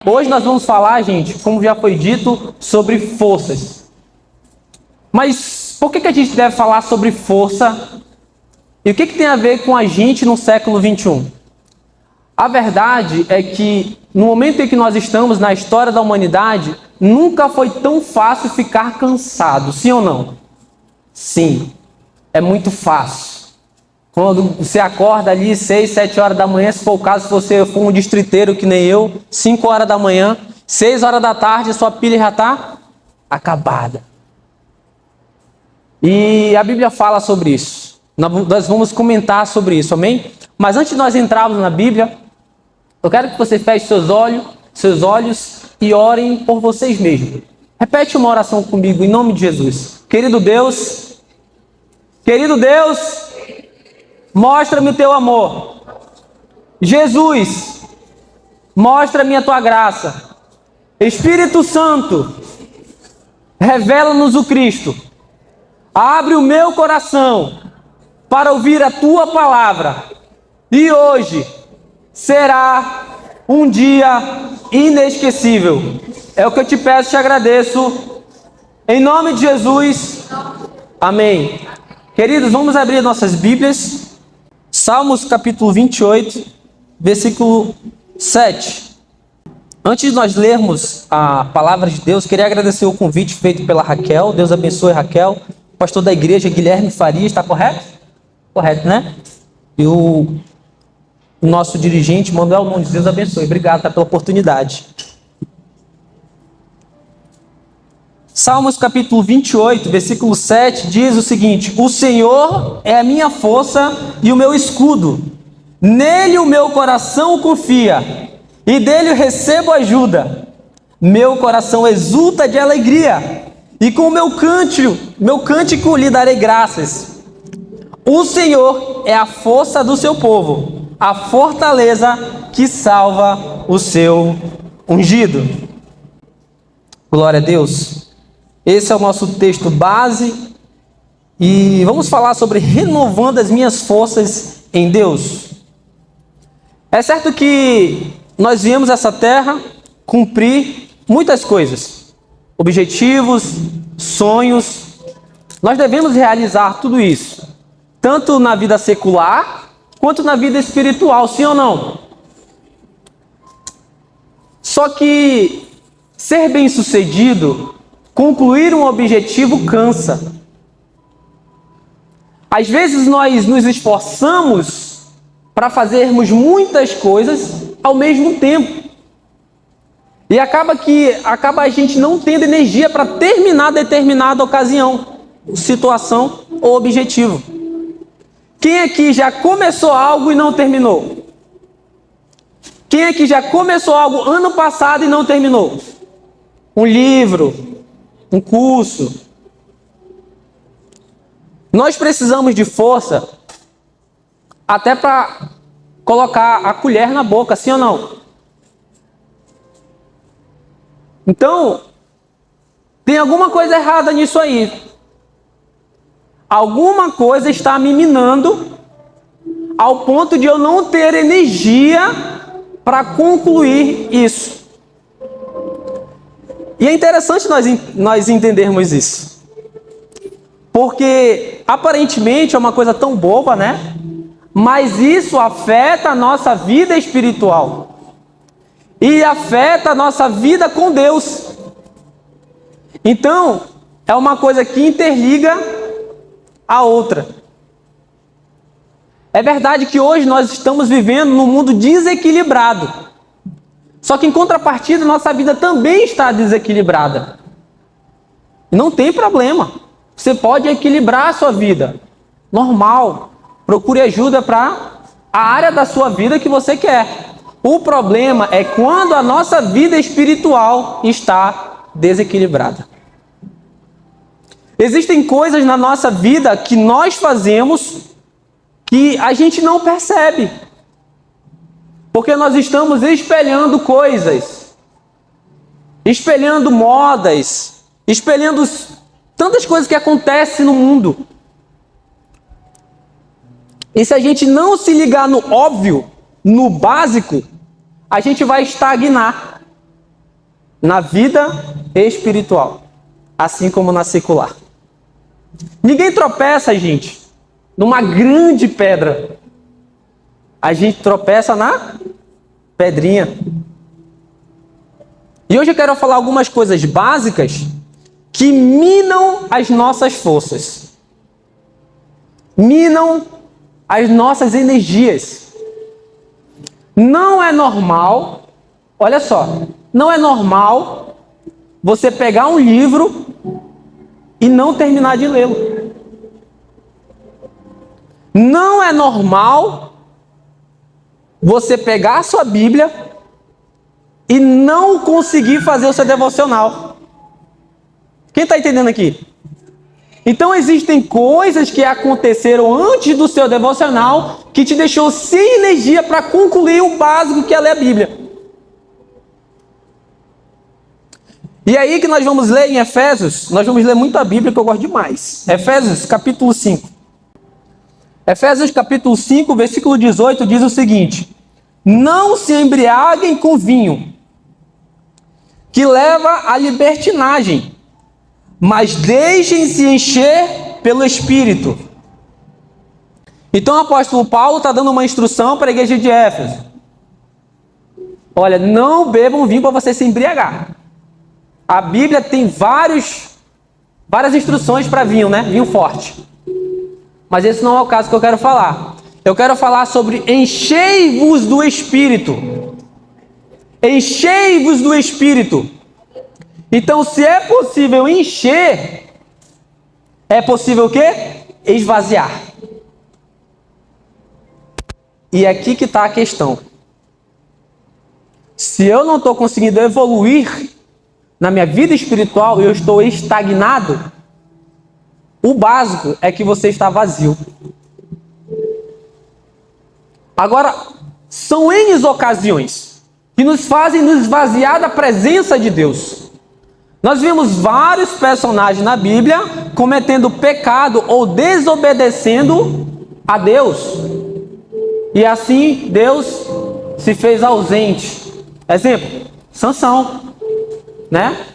Hoje nós vamos falar, gente, como já foi dito, sobre forças. Mas por que a gente deve falar sobre força? E o que tem a ver com a gente no século 21? A verdade é que no momento em que nós estamos na história da humanidade, nunca foi tão fácil ficar cansado, sim ou não? Sim, é muito fácil. Quando você acorda ali 6, 7 horas da manhã, se for o caso, se você for um distriteiro que nem eu, 5 horas da manhã, 6 horas da tarde, sua pilha já está acabada. E a Bíblia fala sobre isso. Nós vamos comentar sobre isso, amém? Mas antes de nós entrarmos na Bíblia, eu quero que você feche seus olhos e orem por vocês mesmos. Repete uma oração comigo em nome de Jesus. Querido Deus, mostra-me o teu amor. Jesus, mostra-me a tua graça. Espírito Santo, revela-nos o Cristo. Abre o meu coração para ouvir a tua palavra. E hoje será um dia inesquecível. É o que eu te peço e te agradeço. Em nome de Jesus. Amém. Queridos, vamos abrir nossas Bíblias. Salmos capítulo 28, versículo 7. Antes de nós lermos a palavra de Deus, queria agradecer o convite feito pela Raquel. Deus abençoe, Raquel. Pastor da igreja, Guilherme Farias, está correto? Correto, né? E o nosso dirigente, Manuel Nunes, Deus abençoe. Obrigado pela oportunidade. Salmos capítulo 28, versículo 7, diz o seguinte: O Senhor é a minha força e o meu escudo. Nele o meu coração confia, e dele recebo ajuda. Meu coração exulta de alegria, e com o meu cântico lhe darei graças. O Senhor é a força do seu povo, a fortaleza que salva o seu ungido. Glória a Deus. Esse é o nosso texto base e vamos falar sobre renovando as minhas forças em Deus. É certo que nós viemos a essa terra cumprir muitas coisas, objetivos, sonhos. Nós devemos realizar tudo isso, tanto na vida secular quanto na vida espiritual, sim ou não? Só que ser bem-sucedido, concluir um objetivo cansa. Às vezes nós nos esforçamos para fazermos muitas coisas ao mesmo tempo. E acaba a gente não tendo energia para terminar determinada ocasião, situação ou objetivo. Quem aqui já começou algo e não terminou? Quem aqui já começou algo ano passado e não terminou? Um livro, um curso. Nós precisamos de força até para colocar a colher na boca, sim ou não? Então, tem alguma coisa errada nisso aí. Alguma coisa está me minando ao ponto de eu não ter energia para concluir isso. E é interessante nós entendermos isso. Porque aparentemente é uma coisa tão boba, né? Mas isso afeta a nossa vida espiritual. E afeta a nossa vida com Deus. Então, é uma coisa que interliga a outra. É verdade que hoje nós estamos vivendo num mundo desequilibrado. Só que em contrapartida, nossa vida também está desequilibrada. Não tem problema. Você pode equilibrar a sua vida. Normal. Procure ajuda para a área da sua vida que você quer. O problema é quando a nossa vida espiritual está desequilibrada. Existem coisas na nossa vida que nós fazemos que a gente não percebe. Porque nós estamos espelhando coisas, espelhando modas, espelhando tantas coisas que acontecem no mundo. E se a gente não se ligar no óbvio, no básico, a gente vai estagnar. na vida espiritual, assim como na secular. Ninguém tropeça, gente, numa grande pedra. A gente tropeça na pedrinha. E hoje eu quero falar algumas coisas básicas que minam as nossas forças. Minam as nossas energias. Não é normal, olha só, não é normal você pegar um livro e não terminar de lê-lo. Não é normal você pegar a sua Bíblia e não conseguir fazer o seu devocional. Quem está entendendo aqui? Então existem coisas que aconteceram antes do seu devocional que te deixou sem energia para concluir o básico que é ler a Bíblia. E aí que nós vamos ler em Efésios, nós vamos ler muito a Bíblia que eu gosto demais. Efésios capítulo 5. Efésios capítulo 5, versículo 18 diz o seguinte: não se embriaguem com vinho, que leva à libertinagem, mas deixem-se encher pelo Espírito. Então o apóstolo Paulo está dando uma instrução para a igreja de Éfeso. Olha, não bebam vinho para você se embriagar. A Bíblia tem várias instruções para vinho, né? Vinho forte. Mas esse não é o caso que eu quero falar. Eu quero falar sobre enchei-vos do Espírito. Enchei-vos do Espírito. Então, se é possível encher, é possível o quê? Esvaziar. E é aqui que está a questão. Se eu não estou conseguindo evoluir na minha vida espiritual, eu estou estagnado, o básico é que você está vazio. Agora, são N ocasiões que nos fazem nos esvaziar da presença de Deus. Nós vimos vários personagens na Bíblia cometendo pecado ou desobedecendo a Deus. E assim Deus se fez ausente. Exemplo, Sansão, né?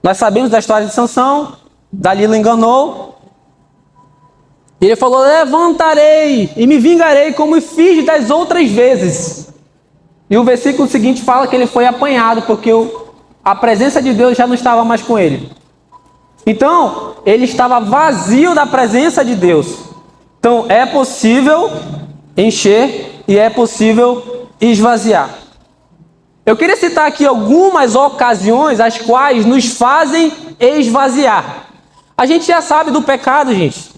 Nós sabemos da história de Sansão. Dalila enganou. E ele falou: levantarei e me vingarei como fiz das outras vezes. E o versículo seguinte fala que ele foi apanhado porque a presença de Deus já não estava mais com ele. Então, ele estava vazio da presença de Deus. Então, é possível encher e é possível esvaziar. Eu queria citar aqui algumas ocasiões as quais nos fazem esvaziar. A gente já sabe do pecado, gente.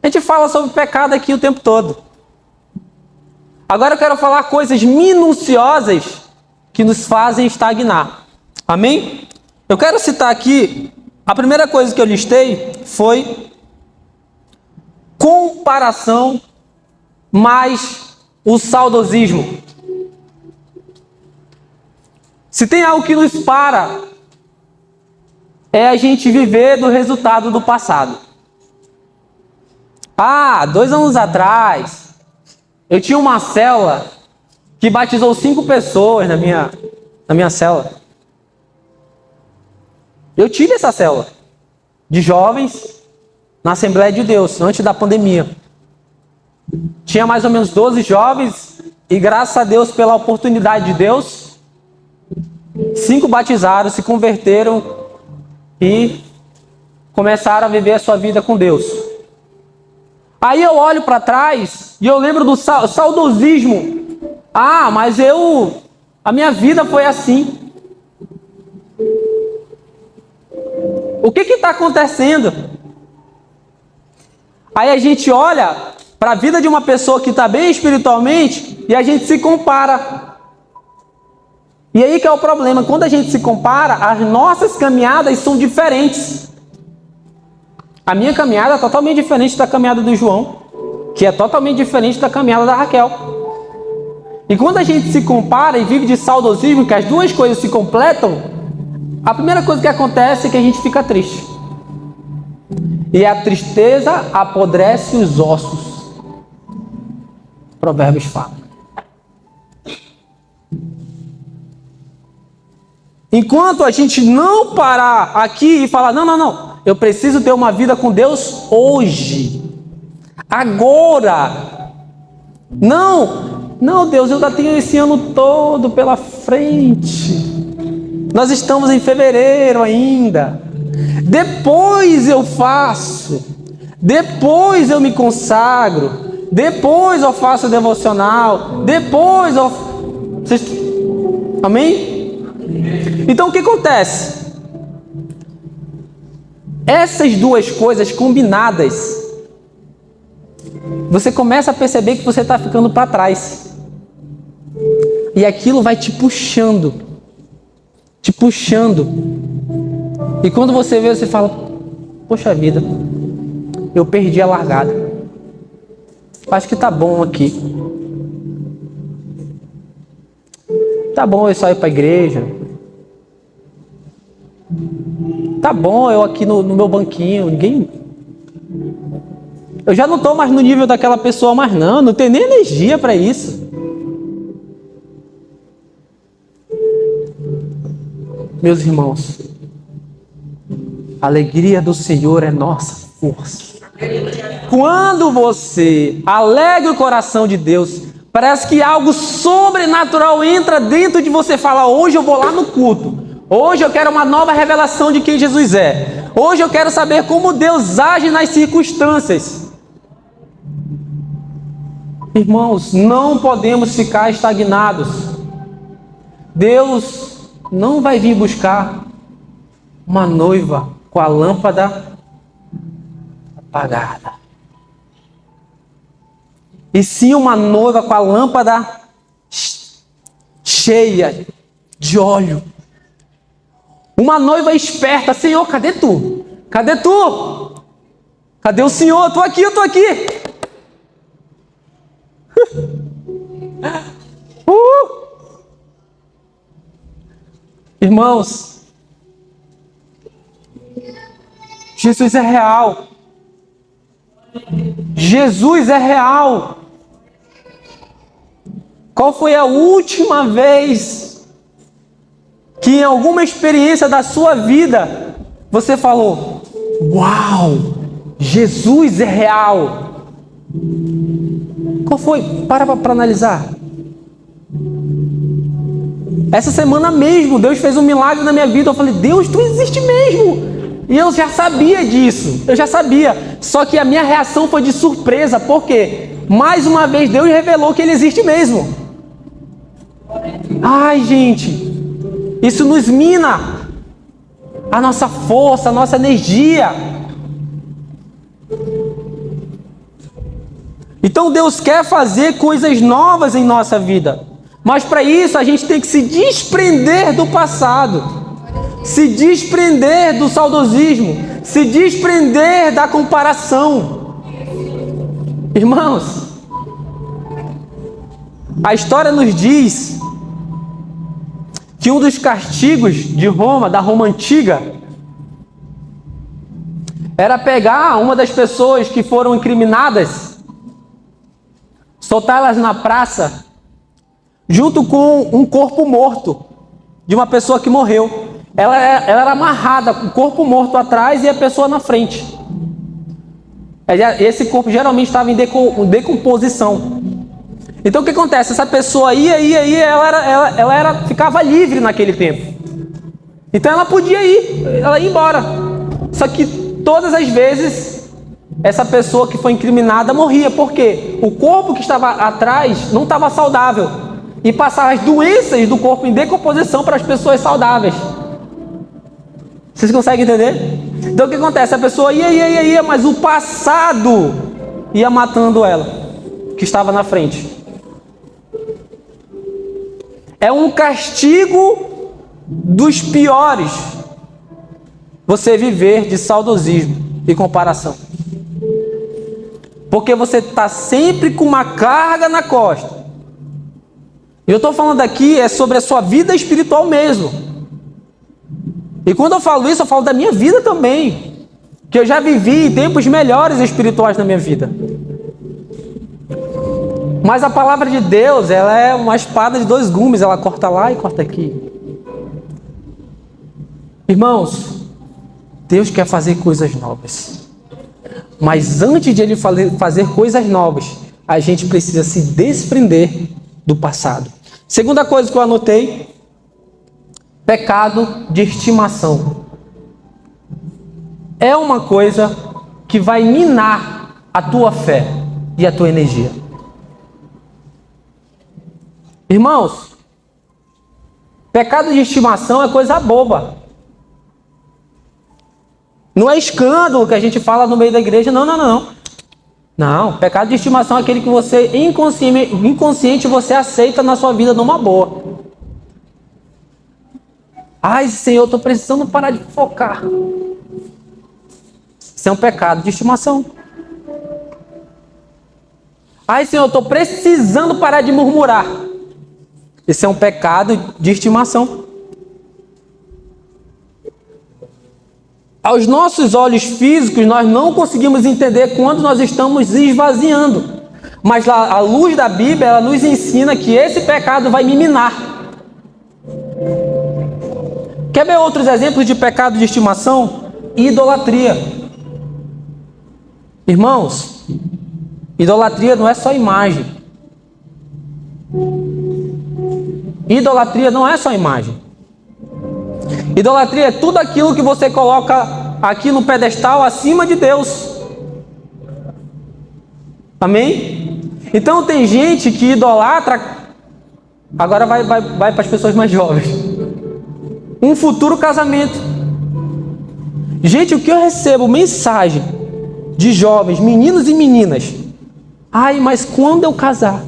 A gente fala sobre pecado aqui o tempo todo. Agora eu quero falar coisas minuciosas que nos fazem estagnar. Amém? Eu quero citar aqui, a primeira coisa que eu listei foi comparação mais o saudosismo. Se tem algo que nos para, é a gente viver do resultado do passado. 2 anos atrás, eu tinha uma célula que batizou 5 pessoas na minha célula. Eu tive essa célula de jovens na Assembleia de Deus, antes da pandemia. Tinha mais ou menos 12 jovens e graças a Deus, pela oportunidade de Deus, 5 batizaram, se converteram e começaram a viver a sua vida com Deus. Aí eu olho para trás e eu lembro do saudosismo. Mas a minha vida foi assim. O que está acontecendo? Aí a gente olha para a vida de uma pessoa que está bem espiritualmente e a gente se compara. E aí que é o problema. Quando a gente se compara, as nossas caminhadas são diferentes. A minha caminhada é totalmente diferente da caminhada do João, que é totalmente diferente da caminhada da Raquel. E quando a gente se compara e vive de saudosismo, que as duas coisas se completam, a primeira coisa que acontece é que a gente fica triste. E a tristeza apodrece os ossos. Provérbios fala. Enquanto a gente não parar aqui e falar, não, eu preciso ter uma vida com Deus hoje, agora. Não, Deus, eu ainda tenho esse ano todo pela frente. Nós estamos em fevereiro ainda. Depois eu faço. Depois eu me consagro. Depois eu faço devocional. Depois eu... Amém? Então o que acontece? Essas duas coisas combinadas, você começa a perceber que você está ficando para trás. E aquilo vai te puxando. Te puxando. E quando você vê, você fala, poxa vida, eu perdi a largada. Acho que tá bom aqui. Tá bom eu só ir para a igreja. Tá bom eu aqui no meu banquinho. Eu já não estou mais no nível daquela pessoa, mas não tenho nem energia para isso. Meus irmãos, a alegria do Senhor é nossa força. Quando você alegra o coração de Deus, parece que algo sobrenatural entra dentro de você e fala, hoje eu vou lá no culto. Hoje eu quero uma nova revelação de quem Jesus é. Hoje eu quero saber como Deus age nas circunstâncias. Irmãos, não podemos ficar estagnados. Deus não vai vir buscar uma noiva com a lâmpada apagada. E sim uma noiva com a lâmpada cheia de óleo. Uma noiva esperta. Senhor, cadê tu? Cadê tu? Cadê o Senhor? Eu tô aqui. Irmãos, Jesus é real. Jesus é real. Qual foi a última vez que em alguma experiência da sua vida você falou, uau, Jesus é real? Qual foi? Para analisar. Essa semana mesmo, Deus fez um milagre na minha vida. Eu falei, Deus, tu existe mesmo. E eu já sabia disso. Eu já sabia. Só que a minha reação foi de surpresa. Por quê? Mais uma vez, Deus revelou que Ele existe mesmo. Ai, gente. Isso nos mina a nossa força, a nossa energia. Então Deus quer fazer coisas novas em nossa vida. Mas para isso a gente tem que se desprender do passado, se desprender do saudosismo, se desprender da comparação. Irmãos, a história nos diz que um dos castigos de Roma, da Roma antiga, era pegar uma das pessoas que foram incriminadas, soltá-las na praça, junto com um corpo morto de uma pessoa que morreu. Ela era amarrada, com o corpo morto atrás e a pessoa na frente. Esse corpo geralmente estava em decomposição. Então o que acontece? Essa pessoa ela ficava livre naquele tempo. Então ela podia ir, ela ia embora. Só que todas as vezes essa pessoa que foi incriminada morria. Por quê? O corpo que estava atrás não estava saudável. E passar as doenças do corpo em decomposição para as pessoas saudáveis. Vocês conseguem entender? Então o que acontece? A pessoa ia, mas o passado ia matando ela, que estava na frente. É um castigo dos piores você viver de saudosismo e comparação. Porque você está sempre com uma carga na costa. E eu estou falando aqui sobre a sua vida espiritual mesmo. E quando eu falo isso, eu falo da minha vida também. Que eu já vivi tempos melhores espirituais na minha vida. Mas a palavra de Deus, ela é uma espada de dois gumes. Ela corta lá e corta aqui. Irmãos, Deus quer fazer coisas novas. Mas antes de Ele fazer coisas novas, a gente precisa se desprender do passado. Segunda coisa que eu anotei: pecado de estimação. É uma coisa que vai minar a tua fé e a tua energia. Irmãos, pecado de estimação é coisa boba. Não é escândalo que a gente fala no meio da igreja, não. Não, pecado de estimação é aquele que você inconsciente você aceita na sua vida numa boa. Ai, Senhor, eu estou precisando parar de focar. Isso é um pecado de estimação. Ai, Senhor, eu estou precisando parar de murmurar. Esse é um pecado de estimação. Aos nossos olhos físicos, nós não conseguimos entender quando nós estamos esvaziando. Mas a luz da Bíblia, ela nos ensina que esse pecado vai me minar. Quer ver outros exemplos de pecado de estimação? Idolatria. Irmãos, idolatria não é só imagem. Idolatria não é só imagem. Idolatria é tudo aquilo que você coloca aqui no pedestal acima de Deus. Amém? Então tem gente que idolatra. Agora vai para as pessoas mais jovens. Um futuro casamento. Gente, o que eu recebo mensagem de jovens, meninos e meninas: ai, mas quando eu casar?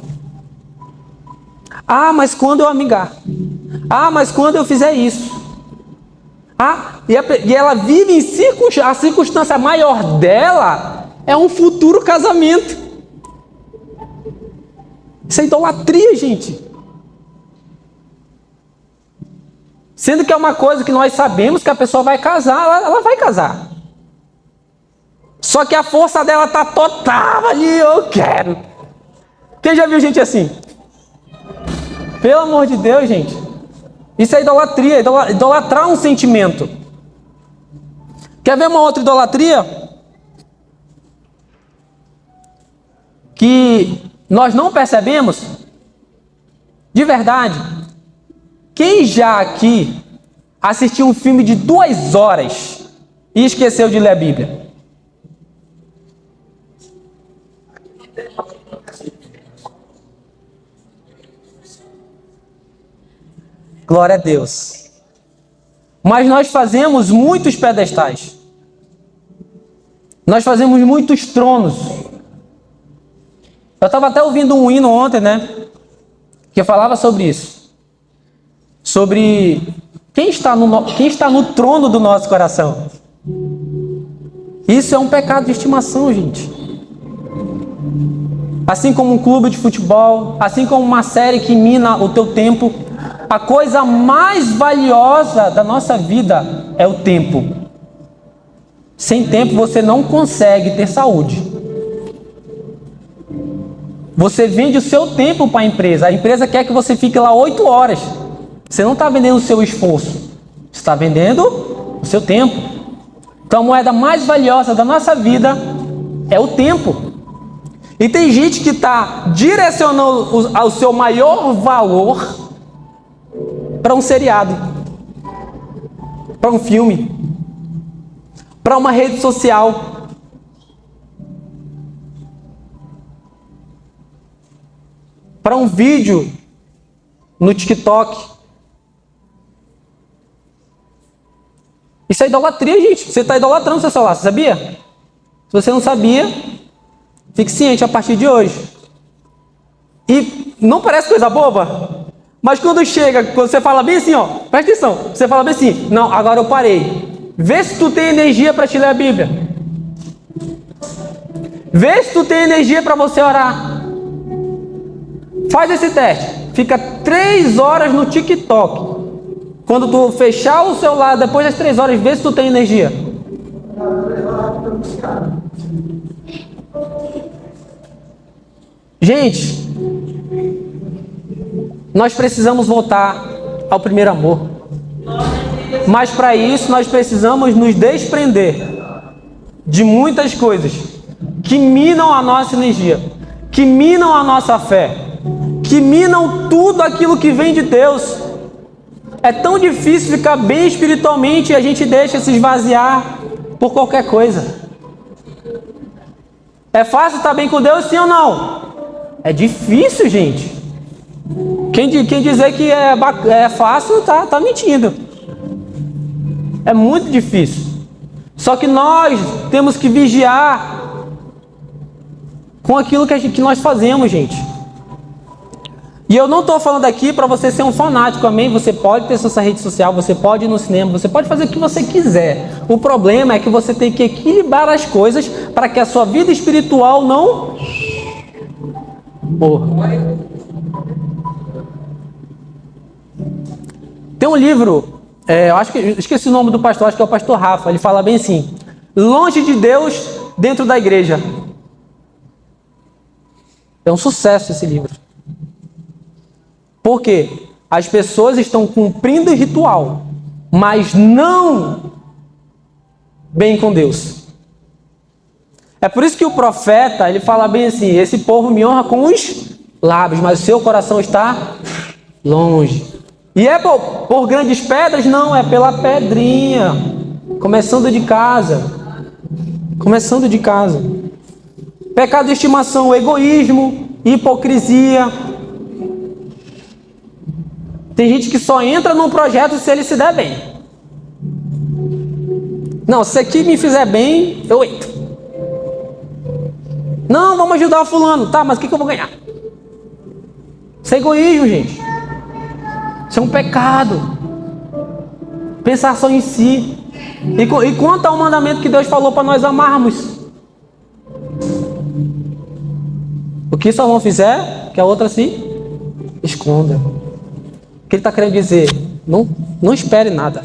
Ah, mas quando eu amigar? Ah, mas quando eu fizer isso? Ah, e ela vive em a circunstância maior dela é um futuro casamento. Isso é idolatria, gente. Sendo que é uma coisa que nós sabemos que a pessoa vai casar, ela vai casar. Só que a força dela está total ali, eu quero. Quem já viu gente assim? Pelo amor de Deus, gente. Isso é idolatria, idolatrar um sentimento. Quer ver uma outra idolatria? Que nós não percebemos? De verdade. Quem já aqui assistiu um filme de 2 horas e esqueceu de ler a Bíblia? Glória a Deus. Mas nós fazemos muitos pedestais. Nós fazemos muitos tronos. Eu estava até ouvindo um hino ontem, né? Que falava sobre isso. Sobre quem está no trono do nosso coração. Isso é um pecado de estimação, gente. Assim como um clube de futebol, assim como uma série que mina o teu tempo, a coisa mais valiosa da nossa vida é o tempo. Sem tempo você não consegue ter saúde. Você vende o seu tempo para a empresa quer que você fique lá 8 horas. Você não está vendendo o seu esforço, você está vendendo o seu tempo. Então a moeda mais valiosa da nossa vida é o tempo. E tem gente que está direcionando o seu maior valor para um seriado, para um filme, para uma rede social. Para um vídeo no TikTok. Isso é idolatria, gente. Você está idolatrando seu celular, você sabia? Se você não sabia, fique ciente a partir de hoje. E não parece coisa boba? Mas quando você fala bem assim, ó, presta atenção, você fala bem assim: não, agora eu parei. Vê se tu tem energia para te ler a Bíblia. Vê se tu tem energia para você orar. Faz esse teste. Fica 3 horas no TikTok. Quando tu fechar o celular, depois das 3 horas, vê se tu tem energia. Gente, nós precisamos voltar ao primeiro amor. Mas para isso nós precisamos nos desprender de muitas coisas que minam a nossa energia, que minam a nossa fé, que minam tudo aquilo que vem de Deus. É tão difícil ficar bem espiritualmente e a gente deixa se esvaziar por qualquer coisa. É fácil estar bem com Deus, sim ou não? É difícil, gente. Quem dizer que é fácil, tá mentindo. É muito difícil. Só que nós temos que vigiar com aquilo que nós fazemos, gente. E eu não estou falando aqui para você ser um fanático, amém? Você pode ter sua rede social, você pode ir no cinema, você pode fazer o que você quiser. O problema é que você tem que equilibrar as coisas para que a sua vida espiritual não morra. Tem um livro, eu acho que esqueci o nome do pastor, acho que é o pastor Rafa. Ele fala bem assim: longe de Deus, dentro da igreja. É um sucesso esse livro. Por quê? As pessoas estão cumprindo o ritual, mas não bem com Deus. É por isso que o profeta, ele fala bem assim: esse povo me honra com os lábios, mas o seu coração está longe. E é por grandes pedras? Não, é pela pedrinha. Começando de casa. Começando de casa. Pecado de estimação, egoísmo, hipocrisia. Tem gente que só entra num projeto se ele se der bem. Não, se aqui me fizer bem, eu entro. Não, vamos ajudar o fulano. Tá, mas o que eu vou ganhar? Isso é egoísmo, gente. Isso é um pecado. Pensar só em si. E quanto ao mandamento que Deus falou para nós amarmos? O que só um fizer, que a outra se esconda. O que ele está querendo dizer? Não espere nada.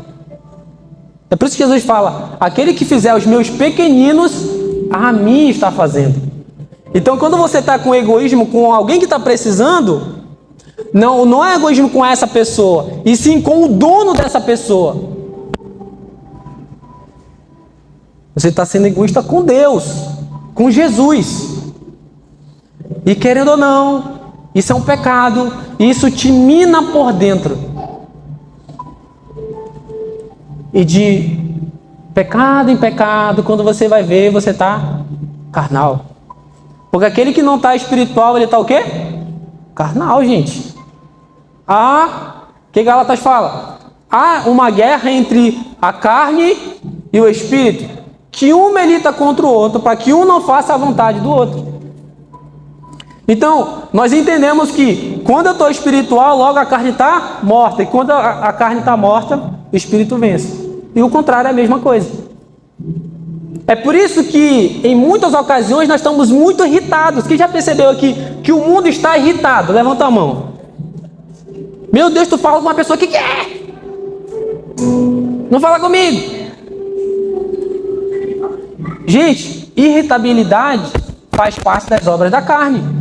É por isso que Jesus fala: aquele que fizer os meus pequeninos, a mim está fazendo. Então, quando você está com egoísmo com alguém que está precisando, não é egoísmo com essa pessoa, e sim com o dono dessa pessoa. Você está sendo egoísta com Deus, com Jesus. E querendo ou não, isso é um pecado, e isso te mina por dentro. E de pecado em pecado, quando você vai ver, você está carnal. Porque aquele que não está espiritual, ele está o quê? Carnal, gente. Que Gálatas fala? Há uma guerra entre a carne e o espírito, que um milita contra o outro, para que um não faça a vontade do outro. Então, nós entendemos que quando eu estou espiritual, logo a carne está morta. E quando a carne está morta, o espírito vence. E o contrário é a mesma coisa. É por isso que, em muitas ocasiões, nós estamos muito irritados. Quem já percebeu aqui que o mundo está irritado? Levanta a mão. Meu Deus, tu fala com uma pessoa que quer. Não fala comigo. Gente, irritabilidade faz parte das obras da carne.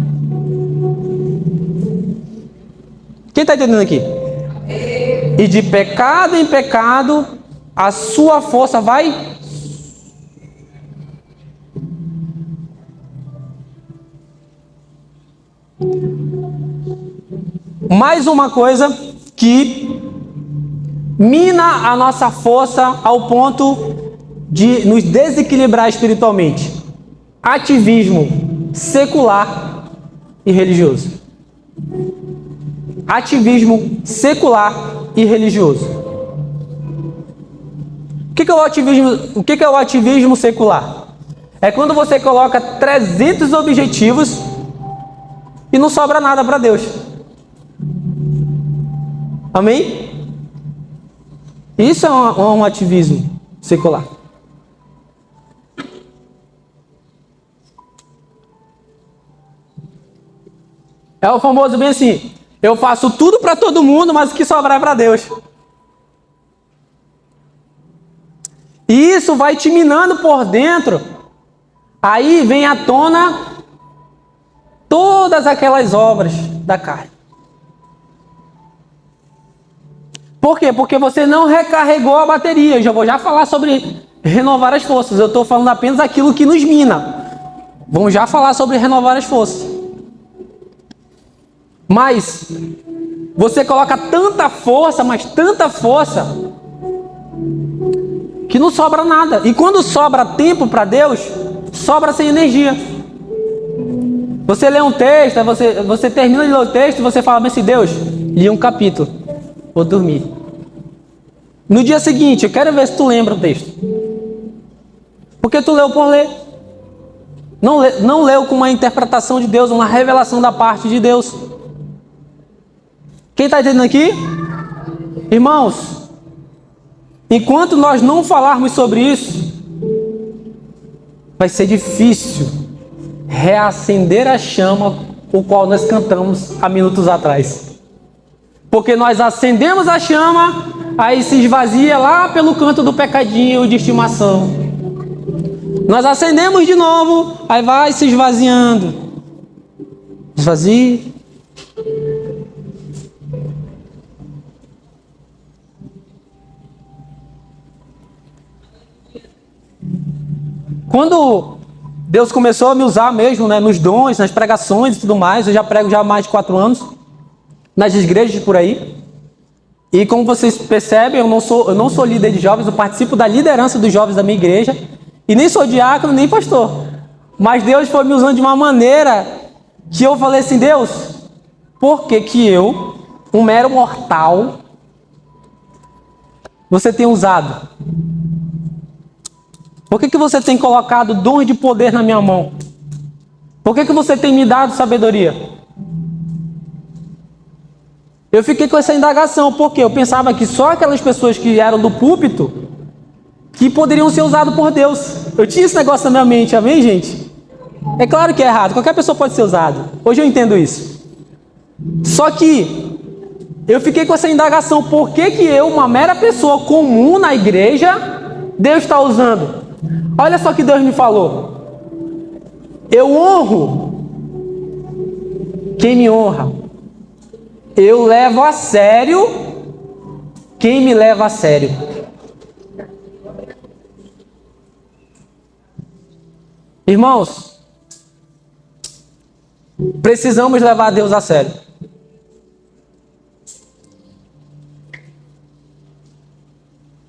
Quem está entendendo aqui? E de pecado em pecado, a sua força vai... Mais uma coisa que mina a nossa força ao ponto de nos desequilibrar espiritualmente: ativismo secular e religioso. Ativismo secular e religioso. O que é o ativismo secular? É quando você coloca 300 objetivos e não sobra nada para Deus. Amém? Isso é um ativismo secular. É o famoso bem assim: eu faço tudo para todo mundo, mas o que sobrar é para Deus. E isso vai te minando por dentro. Aí vem à tona todas aquelas obras da carne. Por quê? Porque você não recarregou a bateria. Eu já vou falar sobre renovar as forças. Eu estou falando apenas aquilo que nos mina. Vamos já falar sobre renovar as forças. Mas você coloca tanta força, mas tanta força, que não sobra nada. E quando sobra tempo para Deus, sobra sem energia. Você lê um texto, você termina de ler o texto e você fala, mas se Deus, li um capítulo, vou dormir. No dia seguinte, eu quero ver se tu lembra o texto. Porque tu leu por ler. Não leu com uma interpretação de Deus, uma revelação da parte de Deus. Quem está entendendo aqui? Irmãos, enquanto nós não falarmos sobre isso, vai ser difícil reacender a chama o qual nós cantamos há minutos atrás. Porque nós acendemos a chama, aí se esvazia lá pelo canto do pecadinho de estimação. Nós acendemos de novo, aí vai se esvaziando. Esvazia. Quando Deus começou a me usar mesmo, né, nos dons, nas pregações e tudo mais, eu já prego já há mais de 4 anos, nas igrejas por aí. E como vocês percebem, eu não sou líder de jovens, eu participo da liderança dos jovens da minha igreja, e nem sou diácono, nem pastor. Mas Deus foi me usando de uma maneira que eu falei assim, Deus, por que que eu, um mero mortal, você tem usado? Por que que você tem colocado dons de poder na minha mão? Por que que você tem me dado sabedoria? Eu fiquei com essa indagação, porque eu pensava que só aquelas pessoas que eram do púlpito que poderiam ser usadas por Deus. Eu tinha esse negócio na minha mente, amém, gente? É claro que é errado, qualquer pessoa pode ser usada. Hoje eu entendo isso. Só que eu fiquei com essa indagação, por que que eu, uma mera pessoa comum na igreja, Deus está usando? Olha só o que Deus me falou. Eu honro quem me honra. Eu levo a sério quem me leva a sério. Irmãos, precisamos levar Deus a sério.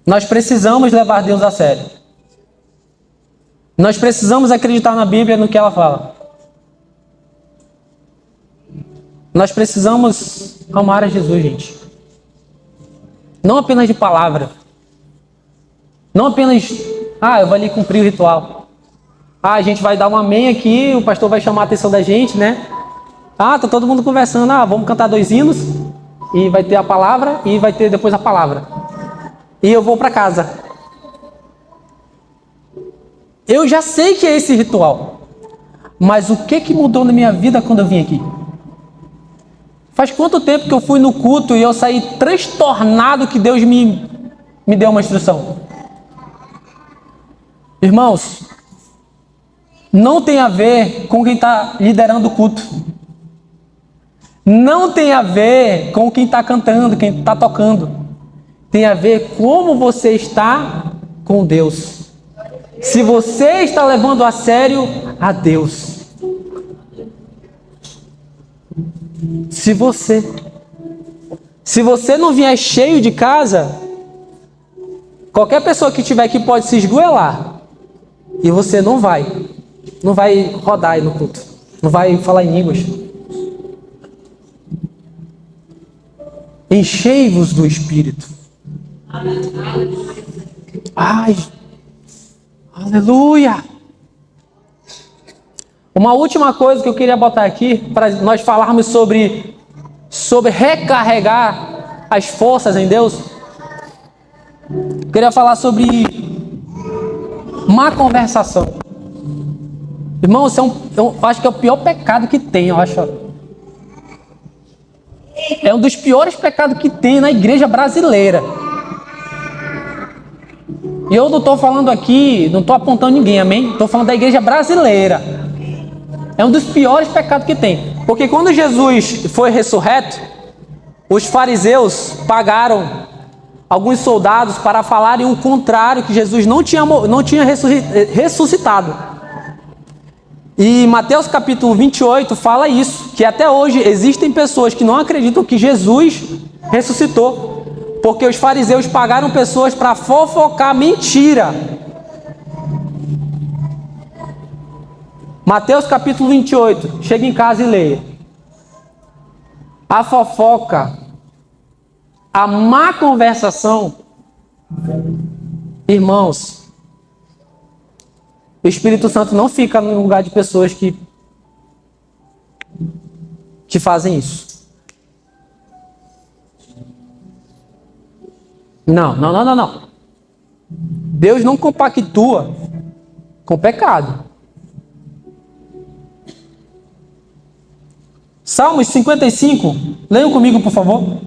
Nós precisamos levar Deus a sério. Nós precisamos acreditar na Bíblia, no que ela fala. Nós precisamos amar a Jesus, gente. Não apenas de palavra. Não apenas, eu vou ali cumprir o ritual. A gente vai dar um amém aqui, o pastor vai chamar a atenção da gente, né? Tá todo mundo conversando, vamos cantar 2 hinos, e vai ter a palavra, e vai ter depois a palavra. E eu vou para casa. Eu já sei que é esse ritual. Mas o que mudou na minha vida quando eu vim aqui? Faz quanto tempo que eu fui no culto e eu saí transtornado que Deus me deu uma instrução? Irmãos, não tem a ver com quem está liderando o culto. Não tem a ver com quem está cantando, quem está tocando. Tem a ver como você está com Deus. Se você está levando a sério a Deus. Se você não vier cheio de casa, qualquer pessoa que estiver aqui pode se esgoelar. E você não vai rodar aí no culto. Não vai falar em línguas. Enchei-vos do Espírito. Aleluia! Uma última coisa que eu queria botar aqui, para nós falarmos sobre recarregar as forças em Deus. Eu queria falar sobre má conversação. Irmão, eu acho que é o pior pecado que tem, eu acho. É um dos piores pecados que tem na igreja brasileira. E eu não estou falando aqui, não estou apontando ninguém, amém? Estou falando da igreja brasileira. É um dos piores pecados que tem. Porque quando Jesus foi ressurreto, os fariseus pagaram alguns soldados para falarem o contrário, que Jesus não tinha ressuscitado. E Mateus capítulo 28 fala isso, que até hoje existem pessoas que não acreditam que Jesus ressuscitou, porque os fariseus pagaram pessoas para fofocar mentira. Mateus capítulo 28, chega em casa e leia. A fofoca, a má conversação, irmãos, o Espírito Santo não fica no lugar de pessoas que fazem isso. Não. Deus não compactua com pecado. Salmos 55, leiam comigo, por favor.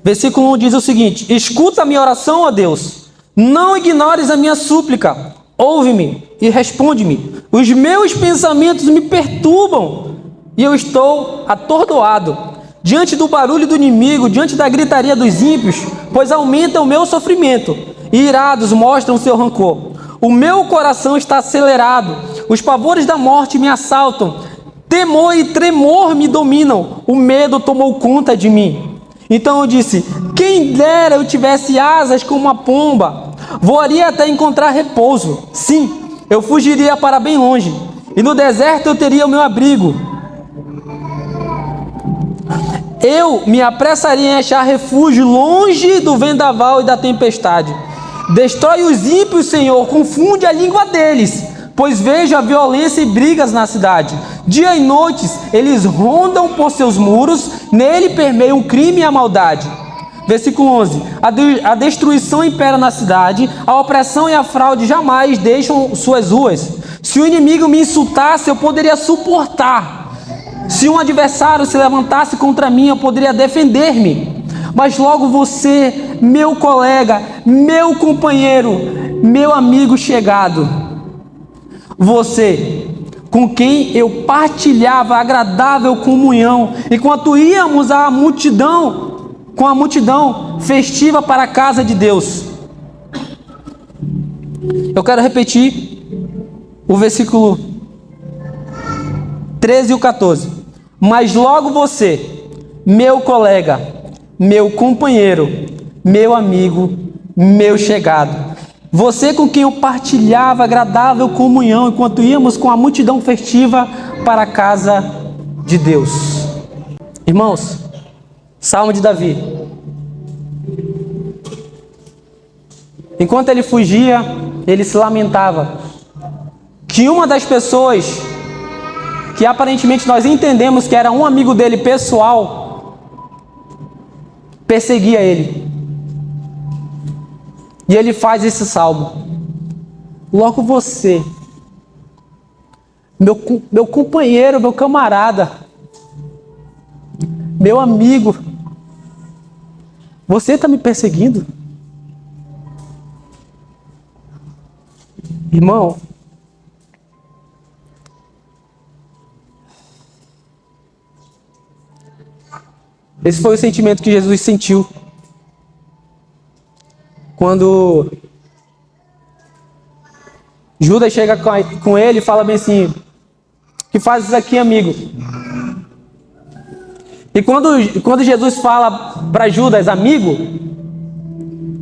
Versículo 1 diz o seguinte: escuta a minha oração, ó Deus, não ignores a minha súplica, ouve-me e responde-me. Os meus pensamentos me perturbam e eu estou atordoado diante do barulho do inimigo, diante da gritaria dos ímpios, pois aumenta o meu sofrimento e irados mostram o seu rancor. O meu coração está acelerado, os pavores da morte me assaltam, temor e tremor me dominam, o medo tomou conta de mim. Então eu disse: quem dera eu tivesse asas como uma pomba, voaria até encontrar repouso. Sim, eu fugiria para bem longe, e no deserto eu teria o meu abrigo. Eu me apressaria em achar refúgio longe do vendaval e da tempestade. Destrói os ímpios, Senhor, confunde a língua deles, pois vejo a violência e brigas na cidade. Dia e noite eles rondam por seus muros, nele permeiam o crime e a maldade. Versículo 11. A destruição impera na cidade, a opressão e a fraude jamais deixam suas ruas. Se o inimigo me insultasse, eu poderia suportar. Se um adversário se levantasse contra mim, eu poderia defender-me. Mas logo você, meu colega, meu companheiro, meu amigo chegado, você, com quem eu partilhava agradável comunhão, enquanto íamos com a multidão festiva para a casa de Deus. Eu quero repetir o versículo 13 e o 14. Mas logo você, meu colega, meu companheiro, meu amigo, meu chegado, você com quem eu partilhava agradável comunhão, enquanto íamos com a multidão festiva para a casa de Deus. Irmãos, Salmo de Davi. Enquanto ele fugia, ele se lamentava que uma das pessoas que aparentemente nós entendemos que era um amigo dele pessoal, perseguia ele. E ele faz esse salmo. Logo você, meu companheiro, meu camarada, meu amigo, você está me perseguindo? Irmão, esse foi o sentimento que Jesus sentiu quando Judas chega com ele e fala bem assim: que fazes aqui, amigo? E quando Jesus fala para Judas, amigo,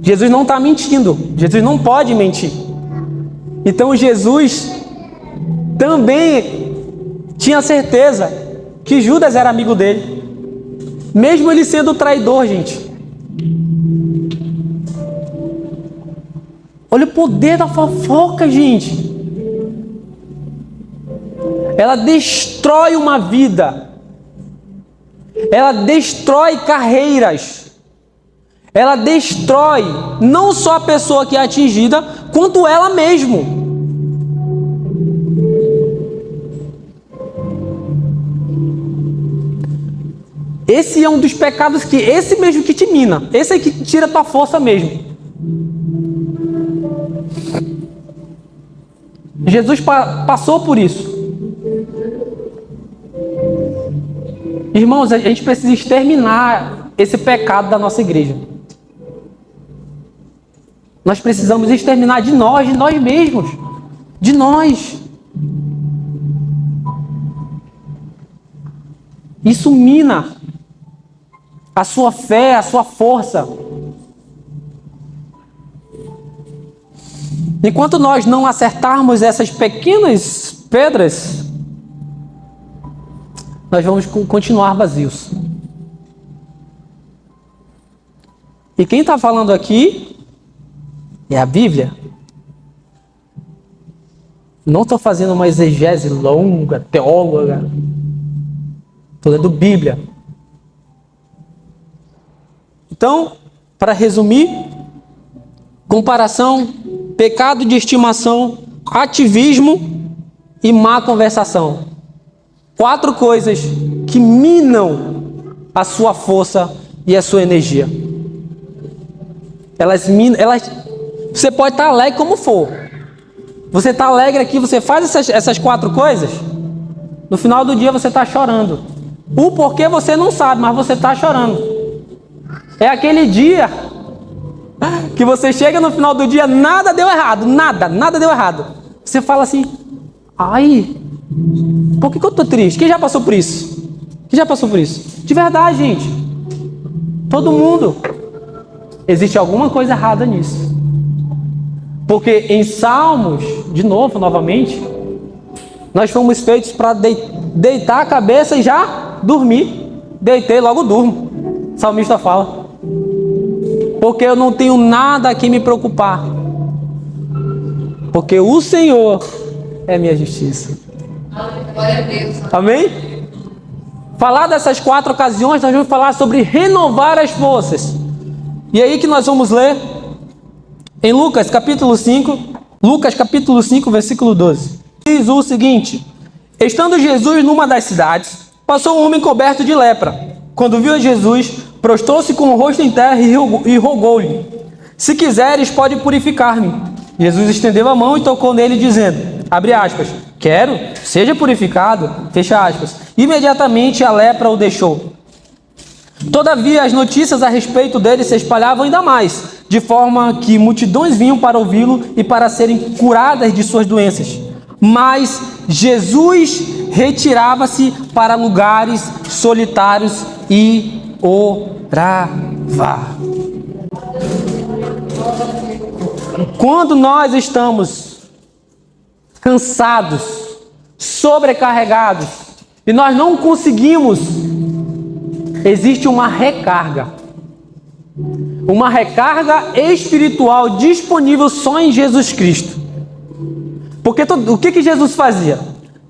Jesus não está mentindo. Jesus não pode mentir. Então Jesus também tinha certeza que Judas era amigo dele, mesmo ele sendo traidor, gente. Olha o poder da fofoca, gente. Ela destrói uma vida. Ela destrói carreiras. Ela destrói não só a pessoa que é atingida, quanto ela mesmo. Esse é um dos pecados que, esse mesmo que te mina, esse é que tira a tua força mesmo. Jesus passou por isso. Irmãos, a gente precisa exterminar esse pecado da nossa igreja. Nós precisamos exterminar de nós mesmos. De nós. Isso mina a sua fé, a sua força. Enquanto nós não acertarmos essas pequenas pedras, nós vamos continuar vazios. E quem está falando aqui é a Bíblia. Não estou fazendo uma exegese longa, teóloga. Estou lendo Bíblia. Então, para resumir, comparação, pecado de estimação, ativismo e má conversação. 4 coisas que minam a sua força e a sua energia. Você pode estar alegre como for. Você está alegre aqui, você faz essas 4 coisas, no final do dia você está chorando. O porquê você não sabe, mas você está chorando. É aquele dia que você chega no final do dia, nada deu errado, nada deu errado. Você fala assim, ai, por que eu estou triste? Quem já passou por isso? Quem já passou por isso? De verdade, gente. Todo mundo. Existe alguma coisa errada nisso. Porque em Salmos, novamente, nós fomos feitos para deitar a cabeça e já dormir. Deitei, logo durmo. O salmista fala. Porque eu não tenho nada a que me preocupar. Porque o Senhor é minha justiça. Glória a Deus. Amém? Falar dessas 4 ocasiões, nós vamos falar sobre renovar as forças. E aí que nós vamos ler em Lucas capítulo 5, versículo 12. Diz o seguinte: estando Jesus numa das cidades, passou um homem coberto de lepra. Quando viu a Jesus, prostrou-se com o rosto em terra e rogou-lhe: se quiseres, pode purificar-me. Jesus estendeu a mão e tocou nele, dizendo, abre aspas, quero, seja purificado, fecha aspas. Imediatamente a lepra o deixou. Todavia, as notícias a respeito dele se espalhavam ainda mais, de forma que multidões vinham para ouvi-lo e para serem curadas de suas doenças. Mas Jesus retirava-se para lugares solitários e orava. Quando nós estamos cansados, sobrecarregados, e nós não conseguimos, existe uma recarga espiritual disponível só em Jesus Cristo. Porque o que Jesus fazia?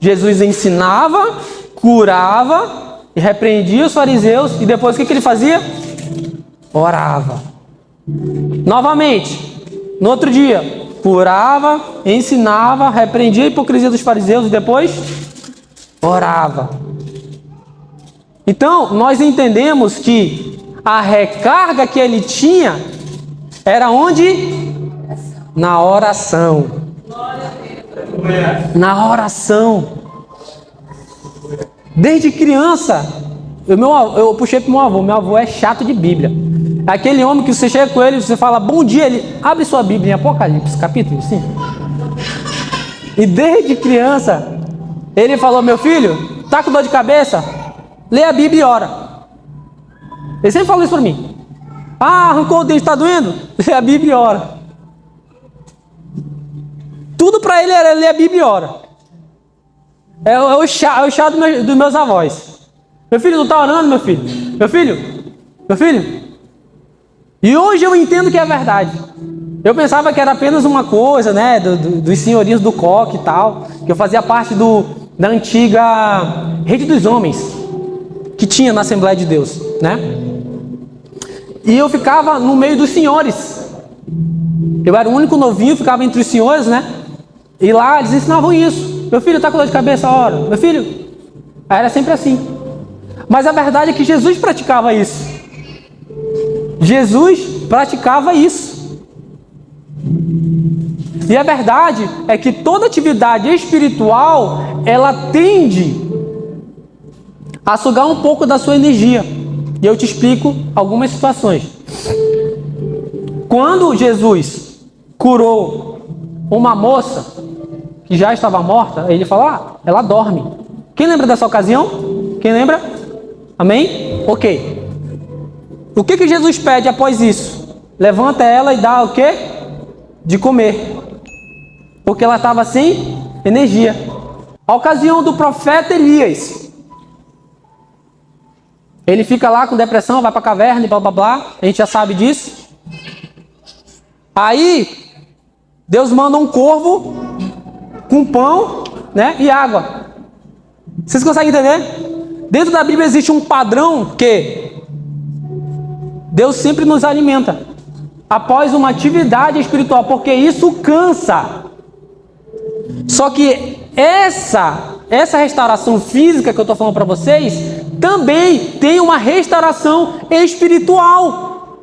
Jesus ensinava, curava e repreendia os fariseus, e depois o que ele fazia? Orava. Novamente, no outro dia, curava, ensinava, repreendia a hipocrisia dos fariseus e depois orava. Então, nós entendemos que a recarga que ele tinha era onde? Na oração. Na oração. Desde criança, eu puxei para o meu avô é chato de Bíblia. Aquele homem que você chega com ele, você fala bom dia, ele abre sua Bíblia em Apocalipse, capítulo 5. E desde criança, ele falou, meu filho, tá com dor de cabeça? Lê a Bíblia e ora. Ele sempre falou isso para mim. Ah, arrancou o dente, está doendo? Lê a Bíblia e ora. Tudo para ele era ler a Bíblia e ora. É o chá dos meus avós. Meu filho não está orando, meu filho? Meu filho? E hoje eu entendo que é verdade. Eu pensava que era apenas uma coisa, né, dos senhorinhos do coque e tal, que eu fazia parte da antiga Rede dos Homens, que tinha na Assembleia de Deus, né? E eu ficava no meio dos senhores. Eu era o único novinho, ficava entre os senhores, né? E lá eles ensinavam isso. Meu filho está com dor de cabeça, ora. Meu filho. Aí era sempre assim. Mas a verdade é que Jesus praticava isso. Jesus praticava isso. E a verdade é que toda atividade espiritual, ela tende a sugar um pouco da sua energia. E eu te explico algumas situações. Quando Jesus curou uma moça que já estava morta, ele fala, ela dorme. Quem lembra dessa ocasião? Quem lembra? Amém? Ok. O que Jesus pede após isso? Levanta ela e dá o quê? De comer. Porque ela estava sem energia. A ocasião do profeta Elias. Ele fica lá com depressão, vai para a caverna e blá blá blá. A gente já sabe disso. Aí, Deus manda um corvo com pão, né, e água. Vocês conseguem entender? Dentro da Bíblia existe um padrão que Deus sempre nos alimenta após uma atividade espiritual, porque isso cansa. Só que essa restauração física que eu estou falando para vocês também tem uma restauração espiritual,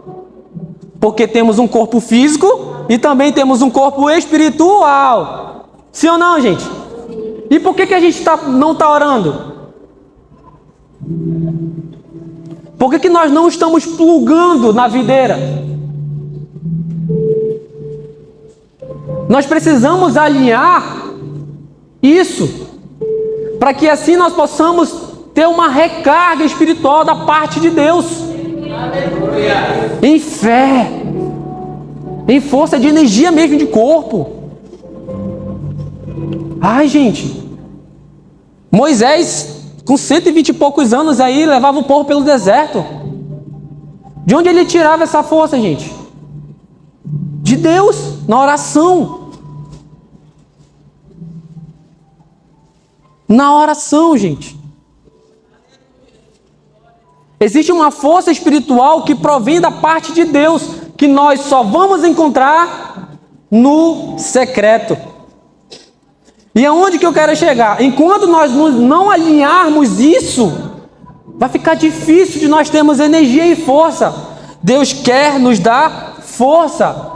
porque temos um corpo físico e também temos um corpo espiritual. Sim ou não, gente? E por que a gente não está orando? Por que nós não estamos plugando na videira? Nós precisamos alinhar isso, para que assim nós possamos ter uma recarga espiritual da parte de Deus. Aleluia. Em fé, em força de energia mesmo de corpo. Ai, gente, Moisés, com 120 e poucos anos aí, levava o povo pelo deserto. De onde ele tirava essa força, gente? De Deus, na oração. Na oração, gente. Existe uma força espiritual que provém da parte de Deus, que nós só vamos encontrar no secreto. E aonde que eu quero chegar? Enquanto nós não alinharmos isso, vai ficar difícil de nós termos energia e força. Deus quer nos dar força,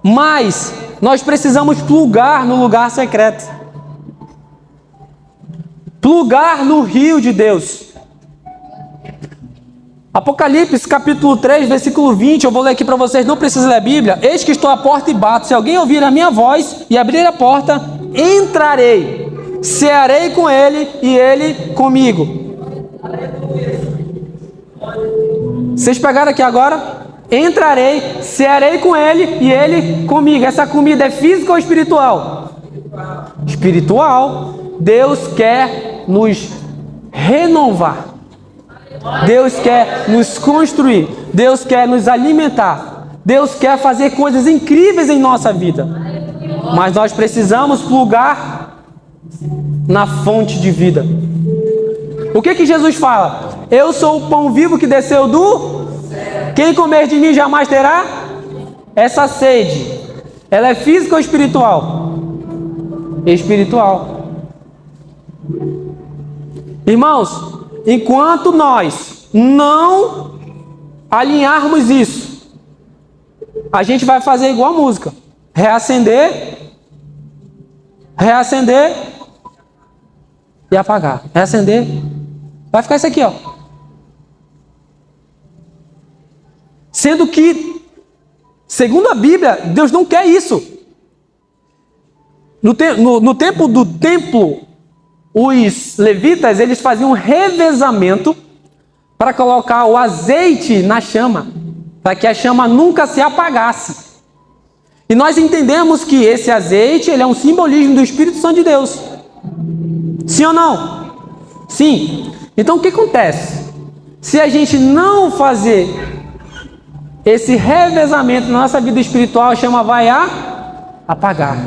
mas nós precisamos plugar no lugar secreto. Plugar no rio de Deus. Apocalipse capítulo 3, versículo 20, eu vou ler aqui para vocês, não precisa ler a Bíblia. Eis que estou à porta e bato, se alguém ouvir a minha voz e abrir a porta, entrarei, cearei com ele e ele comigo. Vocês pegaram aqui agora? Entrarei, cearei com ele e ele comigo. Essa comida é física ou espiritual? Espiritual. Deus quer nos renovar. Deus quer nos construir. Deus quer nos alimentar. Deus quer fazer coisas incríveis em nossa vida. Mas nós precisamos plugar na fonte de vida. O que Jesus fala? Eu sou o pão vivo que desceu do... Quem comer de mim jamais terá essa sede. Ela é física ou espiritual? Espiritual. Irmãos, enquanto nós não alinharmos isso, a gente vai fazer igual a música. Reacender e apagar. Reacender. Vai ficar isso aqui, ó. Sendo que, segundo a Bíblia, Deus não quer isso. No tempo do templo, os levitas, eles faziam um revezamento para colocar o azeite na chama, para que a chama nunca se apagasse. E nós entendemos que esse azeite, ele é um simbolismo do Espírito Santo de Deus. Sim ou não? Sim. Então o que acontece? Se a gente não fazer esse revezamento na nossa vida espiritual, a chama vai apagar.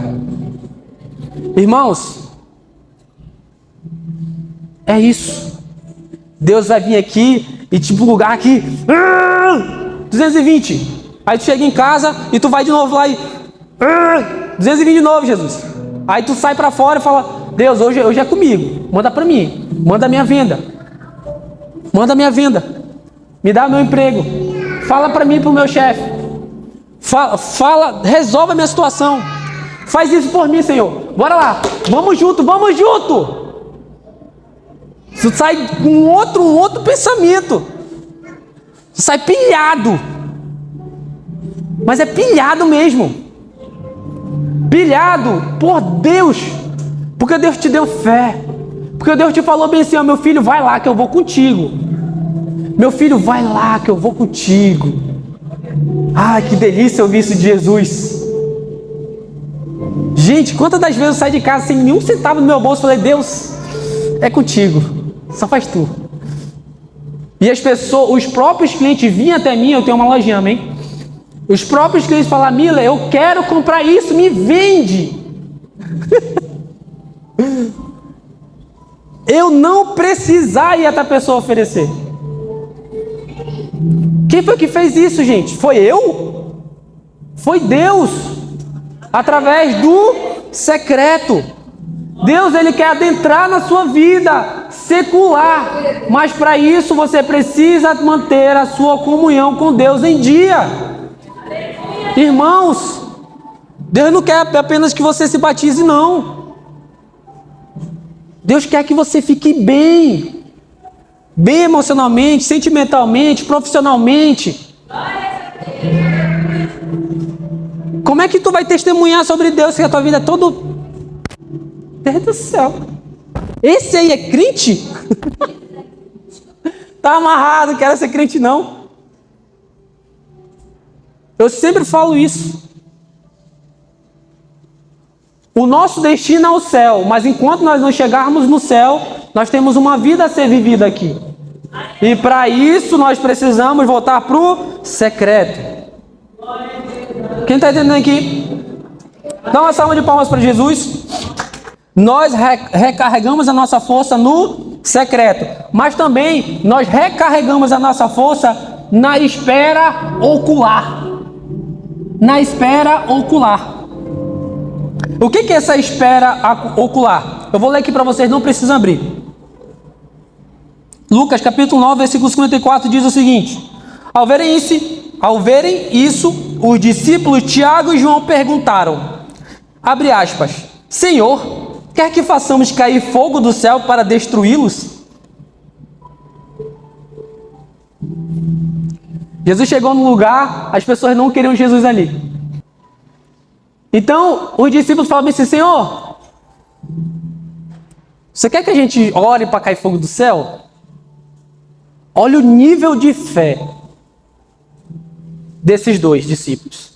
Irmãos, é isso. Deus vai vir aqui e te plugar aqui 220. Aí tu chega em casa e tu vai de novo lá e 220 de novo, Jesus. Aí tu sai para fora e fala: Deus, hoje é comigo. Manda para mim. Manda a minha venda. Manda a minha venda. Me dá meu emprego. Fala para mim e pro meu chefe. Fala, resolve a minha situação. Faz isso por mim, Senhor. Bora lá. Vamos junto, vamos junto. Tu sai com um outro pensamento. Tu sai pilhado. Mas é pilhado mesmo. pilhado por Deus, porque Deus te deu fé, porque Deus te falou bem assim, ó, meu filho, vai lá que eu vou contigo. Meu filho, vai lá que eu vou contigo. Ai, que delícia ouvir isso de Jesus. Gente, quantas das vezes eu saí de casa sem nenhum centavo no meu bolso e falei, Deus, é contigo, só faz tu. E as pessoas, os próprios clientes vinham até mim, eu tenho uma lojinha, amém? Os próprios clientes falaram, Mila, eu quero comprar isso, me vende. Eu não precisar ir até a pessoa oferecer. Quem foi que fez isso, gente? Foi eu? Foi Deus. Através do secreto. Deus, Ele quer adentrar na sua vida secular. Mas para isso você precisa manter a sua comunhão com Deus em dia. Irmãos, Deus não quer apenas que você se batize, não. Deus quer que você fique bem. Bem emocionalmente, sentimentalmente, profissionalmente. Como é que tu vai testemunhar sobre Deus se a tua vida é todo... Deus do céu. Esse aí é crente? Tá amarrado, não quero ser crente não. Eu sempre falo isso. O nosso destino é o céu, mas enquanto nós não chegarmos no céu, nós temos uma vida a ser vivida aqui. E para isso nós precisamos voltar para o secreto. Quem está entendendo aqui? Dá uma salva de palmas para Jesus. Nós recarregamos a nossa força no secreto, mas também nós recarregamos a nossa força na esfera ocular. Na esfera ocular. O que é essa esfera ocular? Eu vou ler aqui para vocês, não precisam abrir. Lucas capítulo 9, versículo 54 diz o seguinte: Ao verem isso, os discípulos Tiago e João perguntaram, abre aspas, Senhor, quer que façamos cair fogo do céu para destruí-los? Jesus chegou no lugar, as pessoas não queriam Jesus ali. Então, os discípulos falaram assim, Senhor, você quer que a gente ore para cair fogo do céu? Olha o nível de fé desses dois discípulos.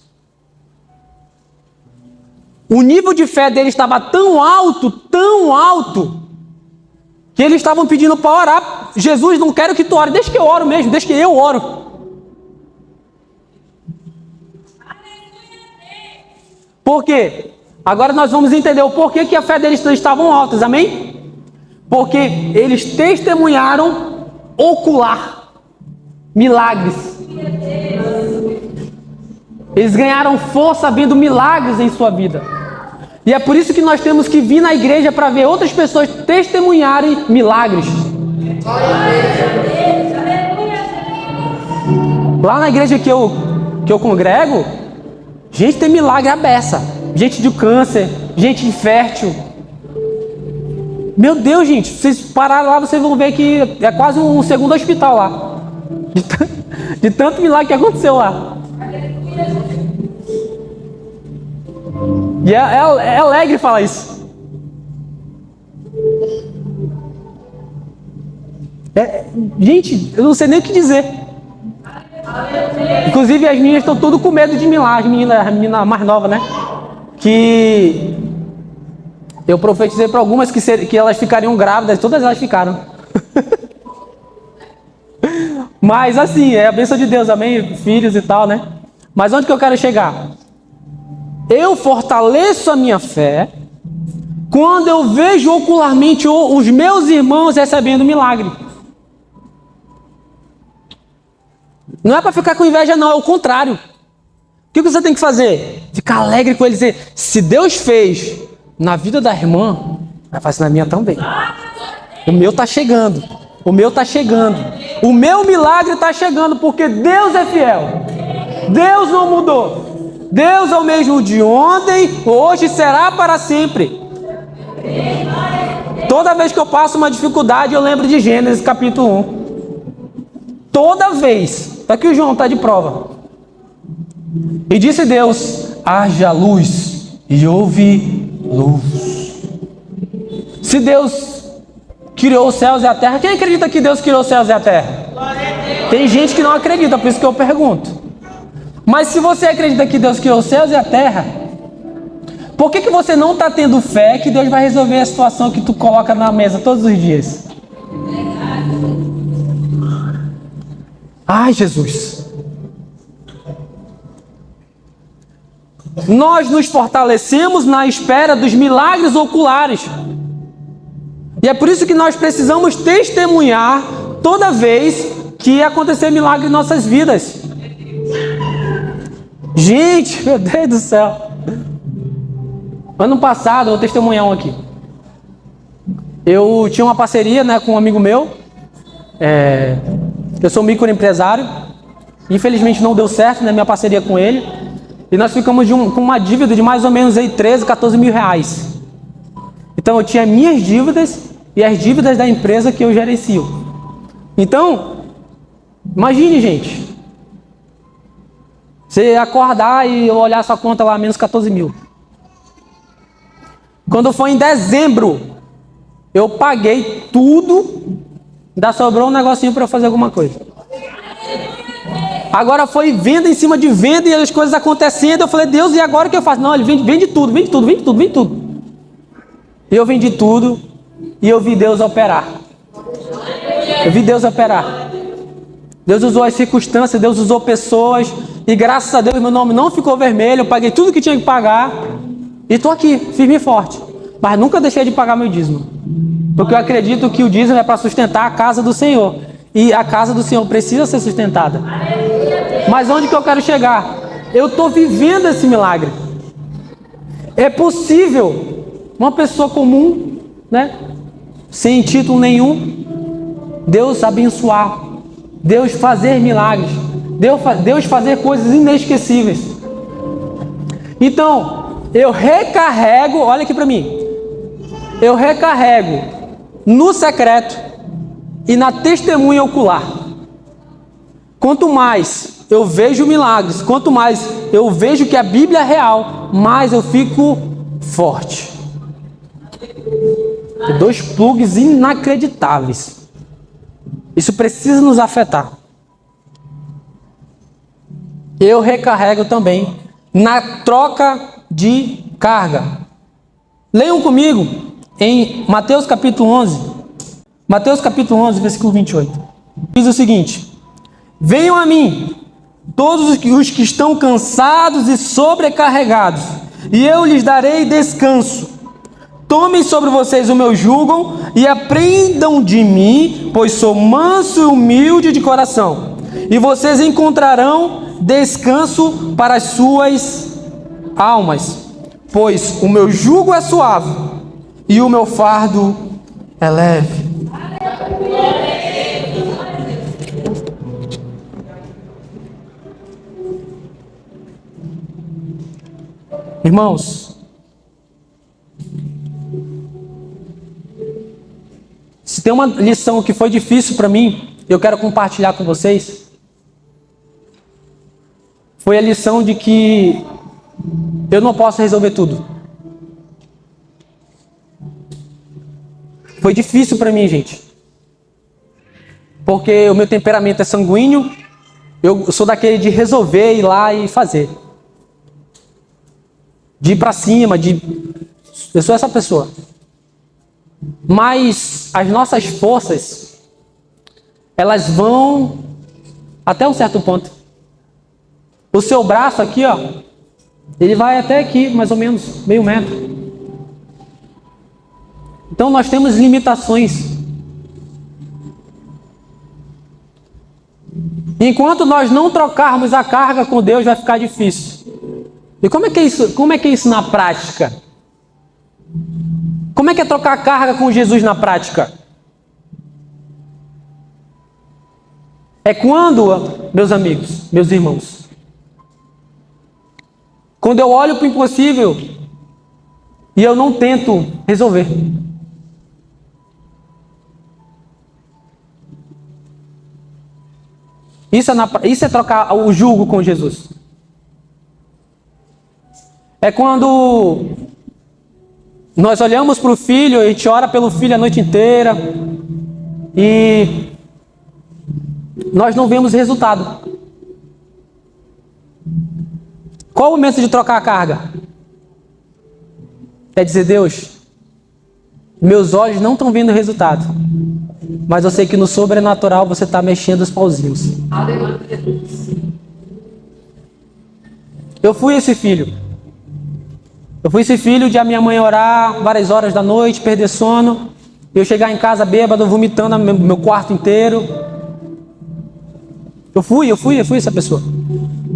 O nível de fé deles estava tão alto, que eles estavam pedindo para orar. Jesus, não quero que tu ore, deixa que eu oro mesmo, deixa que eu oro. Por quê? Agora nós vamos entender o porquê que a fé deles estavam altas, amém? Porque eles testemunharam ocular milagres. Eles ganharam força vendo milagres em sua vida. E é por isso que nós temos que vir na igreja para ver outras pessoas testemunharem milagres. Lá na igreja que eu congrego, gente tem milagre à beça. Gente de câncer, gente infértil. Meu Deus, gente, vocês pararem lá, vocês vão ver que é quase um segundo hospital lá. De tanto milagre que aconteceu lá. E é alegre falar isso. Gente, eu não sei nem o que dizer. Inclusive as minhas estão tudo com medo de milagre. A menina mais nova, né? Que eu profetizei para algumas que elas ficariam grávidas. Todas elas ficaram. Mas assim, é a bênção de Deus, amém? Filhos e tal, né? Mas onde que eu quero chegar? Eu fortaleço a minha fé quando eu vejo ocularmente os meus irmãos recebendo milagre. Não é para ficar com inveja, não, é o contrário. O que você tem que fazer? Ficar alegre com eles e dizer, se Deus fez na vida da irmã, vai fazer na minha também. O meu está chegando. O meu está chegando. O meu milagre está chegando porque Deus é fiel. Deus não mudou. Deus é o mesmo de ontem, hoje será para sempre. Toda vez que eu passo uma dificuldade, eu lembro de Gênesis capítulo 1. Toda vez. Tá aqui o João, tá de prova. E disse Deus, haja luz. e houve luz. Se Deus criou os céus e a terra, quem acredita que Deus criou os céus e a terra? Tem gente que não acredita, por isso que eu pergunto. Mas se você acredita que Deus criou os céus e a terra, por que você não está tendo fé que Deus vai resolver a situação que tu coloca na mesa todos os dias? Ai, Jesus. Nós nos fortalecemos na espera dos milagres oculares. E é por isso que nós precisamos testemunhar toda vez que acontecer milagre em nossas vidas. Gente, meu Deus do céu. Ano passado, vou testemunhar um aqui. Eu tinha uma parceria, com um amigo meu. Eu sou microempresário. Infelizmente não deu certo, minha parceria com ele. E nós ficamos com uma dívida de mais ou menos 13, 14 mil reais. Então eu tinha minhas dívidas e as dívidas da empresa que eu gerencio. Então, imagine, gente. Você acordar e olhar sua conta lá, menos 14 mil. Quando foi em dezembro, eu paguei tudo, ainda sobrou um negocinho para eu fazer alguma coisa. Agora foi venda em cima de venda e as coisas acontecendo. Eu falei, Deus, e agora o que eu faço? Não, ele vende tudo, vende tudo, vende tudo, vende tudo. E eu vendi tudo e eu vi Deus operar. Eu vi Deus operar. Deus usou as circunstâncias, Deus usou pessoas. E graças a Deus meu nome não ficou vermelho. Eu paguei tudo que tinha que pagar. E estou aqui, firme e forte. Mas nunca deixei de pagar meu dízimo. Porque eu acredito que o dízimo é para sustentar a casa do Senhor. E a casa do Senhor precisa ser sustentada. Mas onde que eu quero chegar? Eu estou vivendo esse milagre. É possível uma pessoa comum, sem título nenhum, Deus abençoar, Deus fazer milagres, Deus fazer coisas inesquecíveis. Então, eu recarrego, olha aqui para mim, eu recarrego no secreto e na testemunha ocular. Quanto mais eu vejo milagres, quanto mais eu vejo que a Bíblia é real, mais eu fico forte. Dois plugs inacreditáveis. Isso precisa nos afetar. Eu recarrego também na troca de carga. Leiam comigo em Mateus capítulo 11. Mateus capítulo 11, versículo 28. Diz o seguinte: venham a mim, todos os que estão cansados e sobrecarregados, e eu lhes darei descanso. Tomem sobre vocês o meu jugo e aprendam de mim, pois sou manso e humilde de coração. E vocês encontrarão descanso para as suas almas, pois o meu jugo é suave e o meu fardo é leve. Irmãos, se tem uma lição que foi difícil para mim, eu quero compartilhar com vocês, foi a lição de que eu não posso resolver tudo. Foi difícil para mim, gente, porque o meu temperamento é sanguíneo, eu sou daquele de resolver, ir lá e fazer. De ir para cima, eu sou essa pessoa. Mas as nossas forças, elas vão até um certo ponto. O seu braço aqui, ele vai até aqui, mais ou menos, meio metro. Então nós temos limitações. Enquanto nós não trocarmos a carga com Deus, vai ficar difícil. E como é que é isso na prática? Como é que é trocar a carga com Jesus na prática? É quando, meus amigos, meus irmãos, quando eu olho para o impossível e eu não tento resolver. Isso é trocar o jugo com Jesus. É quando nós olhamos para o filho, a gente ora pelo filho a noite inteira e nós não vemos resultado. Qual o momento de trocar a carga? É dizer, Deus, meus olhos não estão vendo resultado, mas eu sei que no sobrenatural você está mexendo os pauzinhos. Eu fui esse filho. Eu fui esse filho de a minha mãe orar várias horas da noite, perder sono, eu chegar em casa bêbado, vomitando meu quarto inteiro. Eu fui essa pessoa.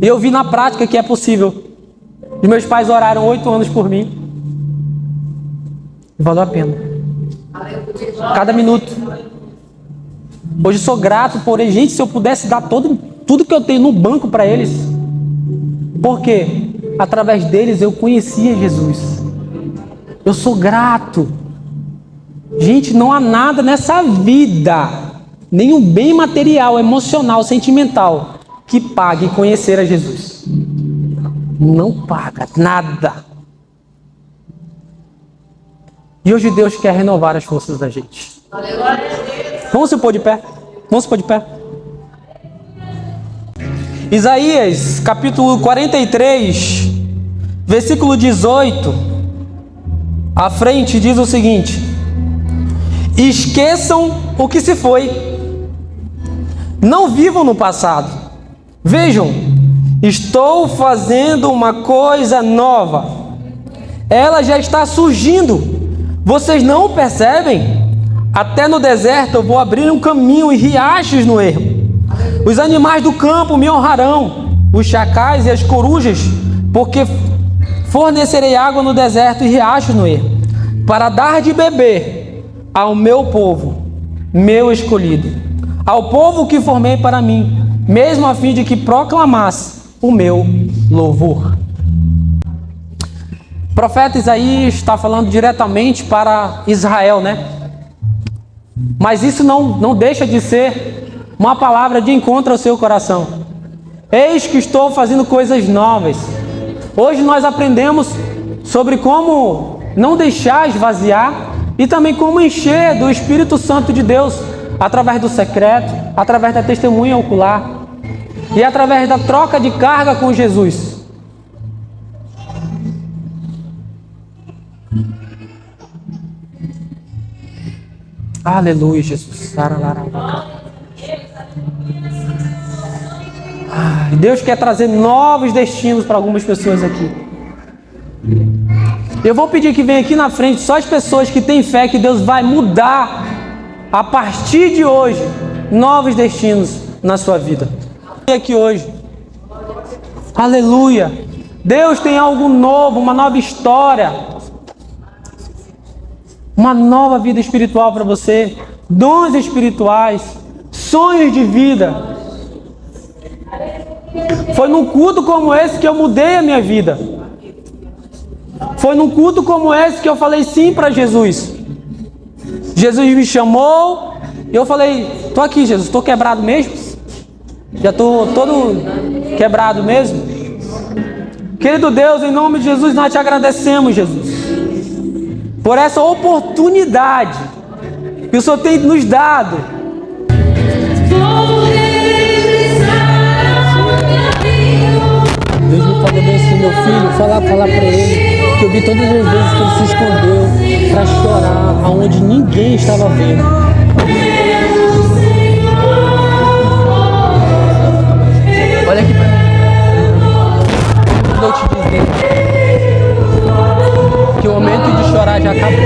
E eu vi na prática que é possível. Os meus pais oraram 8 anos por mim. E valeu a pena. Cada minuto. Hoje sou grato por eles. Gente, se eu pudesse dar tudo que eu tenho no banco para eles. Por quê? Através deles eu conhecia Jesus. Eu sou grato. Gente, não há nada nessa vida, nenhum bem material, emocional, sentimental, que pague conhecer a Jesus. Não paga nada. E hoje Deus quer renovar as forças da gente. Vamos se pôr de pé? Vamos se pôr de pé? Isaías, capítulo 43, versículo 18, à frente diz o seguinte: esqueçam o que se foi, não vivam no passado. Vejam, estou fazendo uma coisa nova, ela já está surgindo, vocês não percebem? Até no deserto eu vou abrir um caminho e riachos no ermo. Os animais do campo me honrarão, os chacais e as corujas, porque fornecerei água no deserto e riachos no ermo, para dar de beber ao meu povo, meu escolhido, ao povo que formei para mim, mesmo a fim de que proclamasse o meu louvor. O profeta Isaías está falando diretamente para Israel, né? Mas isso não deixa de ser uma palavra de encontro ao seu coração. Eis que estou fazendo coisas novas. Hoje nós aprendemos sobre como não deixar esvaziar e também como encher do Espírito Santo de Deus através do secreto, através da testemunha ocular e através da troca de carga com Jesus. Aleluia, Jesus. Deus quer trazer novos destinos para algumas pessoas aqui. Eu vou pedir que venha aqui na frente só as pessoas que têm fé que Deus vai mudar a partir de hoje novos destinos na sua vida. E aqui hoje. Aleluia. Deus tem algo novo, uma nova história, uma nova vida espiritual para você, dons espirituais, sonhos de vida. Foi num culto como esse que eu mudei a minha vida. Foi num culto como esse que eu falei sim para Jesus. Jesus me chamou e eu falei, tô aqui, Jesus, tô quebrado mesmo? Já tô todo quebrado mesmo? Querido Deus, em nome de Jesus, nós te agradecemos, Jesus, por essa oportunidade que o Senhor tem nos dado. Deus me falou bem assim, meu filho, falar para ele que eu vi todas as vezes que ele se escondeu para chorar aonde ninguém estava vendo. Olha aqui para mim. Eu te dizer que o momento de chorar já acabou.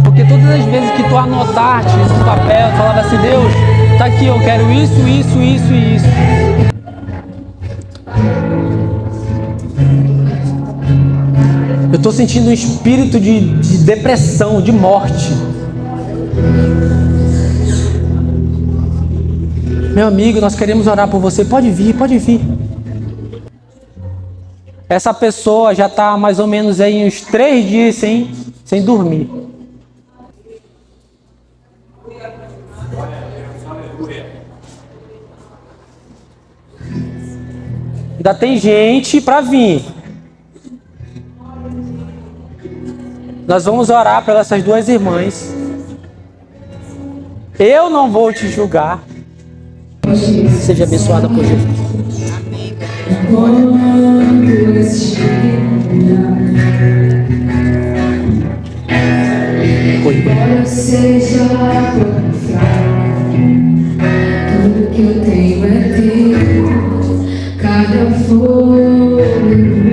Porque todas as vezes que tu anotaste no papel, falava assim, Deus, tá aqui, eu quero isso, isso, isso e isso. Eu estou sentindo um espírito de depressão, de morte. Meu amigo, nós queremos orar por você. Pode vir, pode vir. Essa pessoa já está mais ou menos aí uns 3 dias sem dormir. Ainda tem gente para vir. Nós vamos orar pelas essas duas irmãs. Eu não vou te julgar. Seja abençoada por Jesus. Embora seja tudo que eu tenho é teu, cada fogo meu.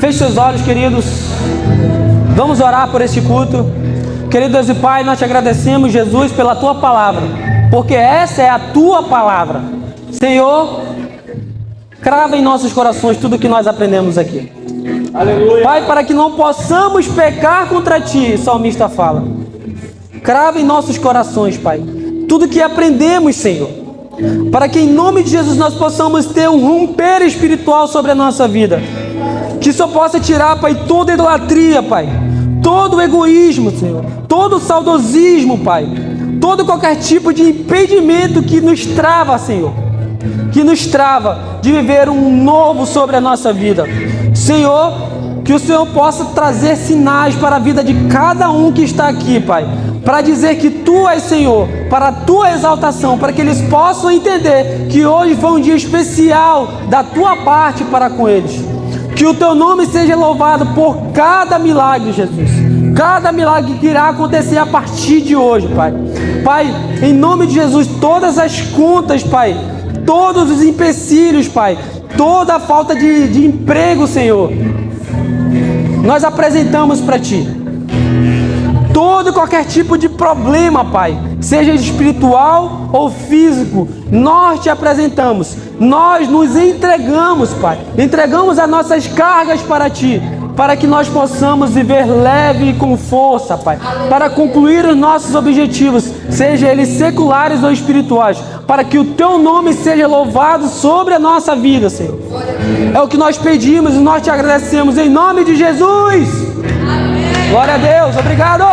Feche seus olhos, queridos. Vamos orar por este culto. Querido Deus e Pai, nós te agradecemos, Jesus, pela tua palavra, porque essa é a tua palavra. Senhor, crava em nossos corações tudo que nós aprendemos aqui. Aleluia. Pai, para que não possamos pecar contra ti, o salmista fala. Crava em nossos corações, Pai, tudo que aprendemos, Senhor, para que em nome de Jesus nós possamos ter um romper espiritual sobre a nossa vida. Que só possa tirar, Pai, toda idolatria, Pai, todo egoísmo, Senhor, todo saudosismo, Pai, todo qualquer tipo de impedimento que nos trava, Senhor, que nos trava de viver um novo sobre a nossa vida. Senhor, que o Senhor possa trazer sinais para a vida de cada um que está aqui, Pai, para dizer que Tu és Senhor, para a Tua exaltação, para que eles possam entender que hoje foi um dia especial da Tua parte para com eles. Que o Teu nome seja louvado por cada milagre, Jesus. Cada milagre que irá acontecer a partir de hoje, Pai. Pai, em nome de Jesus, todas as contas, Pai, todos os empecilhos, Pai, toda a falta de emprego, Senhor, nós apresentamos para Ti. Todo e qualquer tipo de problema, Pai, seja espiritual ou físico, nós Te apresentamos. Nós nos entregamos, Pai. Entregamos as nossas cargas para Ti, para que nós possamos viver leve e com força, Pai, para concluir os nossos objetivos, seja eles seculares ou espirituais, para que o Teu nome seja louvado sobre a nossa vida, Senhor. É o que nós pedimos e nós Te agradecemos em nome de Jesus. Amém. Glória a Deus. Obrigado.